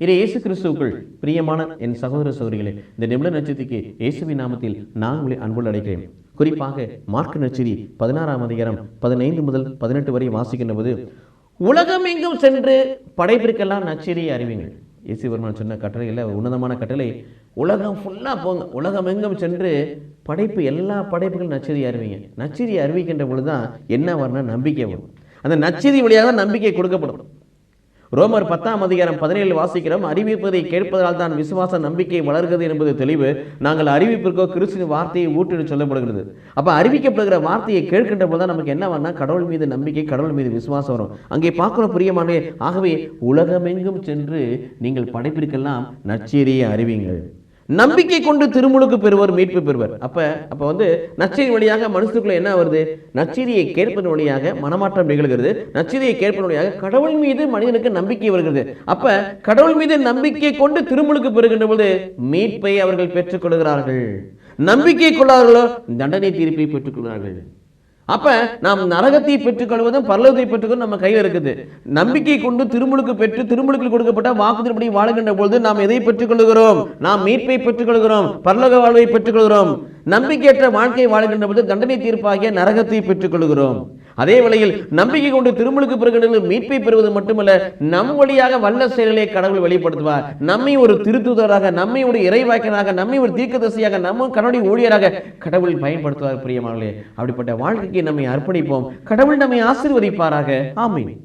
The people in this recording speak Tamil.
இது இயேசு கிறிஸ்துவுக்குள் பிரியமான என் சகோதர சகோதரிகளே, இந்த நிமிட நட்சத்திரத்துக்கு இயேசுவின் நாமத்தில் நான் உங்களை அன்புள்ள அழைக்கிறேன். குறிப்பாக மார்க் நற்செய்தி 16ஆம் அதிகாரம் 15 முதல் 18 வரை வாசிக்கின்ற போது, உலகம் எங்கும் சென்று படைப்பிற்கெல்லாம் நற்செய்தியை அறிவிங்கள். இயேசு பெருமான் சொன்ன கட்டளையில் உன்னதமான கட்டளை, உலகம் ஃபுல்லாக போங்க, உலகம் எங்கும் சென்று எல்லா படைப்புகளும் நற்செய்தியை அறிவிங்க. நற்செய்தியை அறிவிக்கின்ற பொழுதுதான் என்ன வரணும்? நம்பிக்கை வரும். அந்த நற்செய்தி வழியாக தான் நம்பிக்கை கொடுக்கப்படும். ரோமர் 10ஆம் அதிகாரம் 17 வாசிக்கிறோம். அறிவிப்பதை கேட்பதால் தான் விசுவாச நம்பிக்கை வளர்கிறது என்பது தெளிவு. நாங்கள் அறிவிப்பிற்கோ கிறிஸ்துவின் வார்த்தையை ஊற்று சொல்லப்படுகிறது. அப்ப அறிவிக்கப்படுகிற வார்த்தையை கேட்கின்ற போதுதான் நமக்கு என்ன வரணும்? கடவுள் மீது நம்பிக்கை, கடவுள் மீது விசுவாசம் வரும். அங்கே பார்க்கிறோம் பிரியமானே. ஆகவே உலகமெங்கும் சென்று நீங்கள் படைப்பிற்கெல்லாம் நற்செய்தியை அறிவிங்கள். நம்பிக்கை கொண்டு திருமுழுக்கு பெறுவர், மீட்பு பெறுவர். அப்ப நற்செய்தி வழியாக மனுஷனுக்குள்ள என்ன வருது? நற்செய்தியை கேட்பதன் வழியாக மனமாற்றம் நிகழ்கிறது. நற்செய்தியை கேட்பதன் வழியாக கடவுள் மீது மனிதனுக்கு நம்பிக்கை வருகிறது. அப்ப கடவுள் மீது நம்பிக்கை கொண்டு திருமுழுக்கு பெறுகின்ற பொழுது மீட்பை அவர்கள் பெற்றுக் கொள்கிறார்கள். நம்பிக்கை கொள்ளார்களோ தண்டனை தீர்ப்பை பெற்றுக் கொள்கிறார்கள். அப்ப நாம் நரகத்தை பெற்றுக்கொள்வதும் பரலோகத்தை பெற்றுக்கொள்வதும் நம்ம கையில் இருக்குது. நம்பிக்கை கொண்டு திருமுழுக்கு பெற்று திருமுழுக்கில் கொடுக்கப்பட்ட வாக்குறுதிப்படி வாழுகின்ற பொழுது நாம் எதை பெற்றுக்கொள்கிறோம்? நாம் மீட்பை பெற்றுக்கொள்கிறோம், பரலோக வாழ்வை பெற்றுக்கொள்கிறோம். நம்பிக்கையற்ற வாழ்க்கை வாழ்கின்ற பொழுது தண்டனை தீர்ப்பாகிய நரகத்தை பெற்றுக்கொள்கிறோம். அதே வேளையில் நம்பிக்கை கொண்டு திருமுழுக்கு பெறுகின்ற மீட்பை பெறுவது மட்டுமல்ல, நம் வழியாக வல்ல செயல்களை கடவுள் வெளிப்படுத்துவார். நம்மை ஒரு திருத்துதராக, நம்மை ஒரு இறைவாக்கியனாக, நம்மை ஒரு தீர்க்கதரிசியாக, நம்ம கடவுளுடைய ஊழியராக கடவுள் பயன்படுத்துவார். பிரியமானவர்களே, அப்படிப்பட்ட வாழ்க்கைக்கு நம்மை அர்ப்பணிப்போம். கடவுள் நம்மை ஆசீர்வதிப்பாராக. ஆமென்.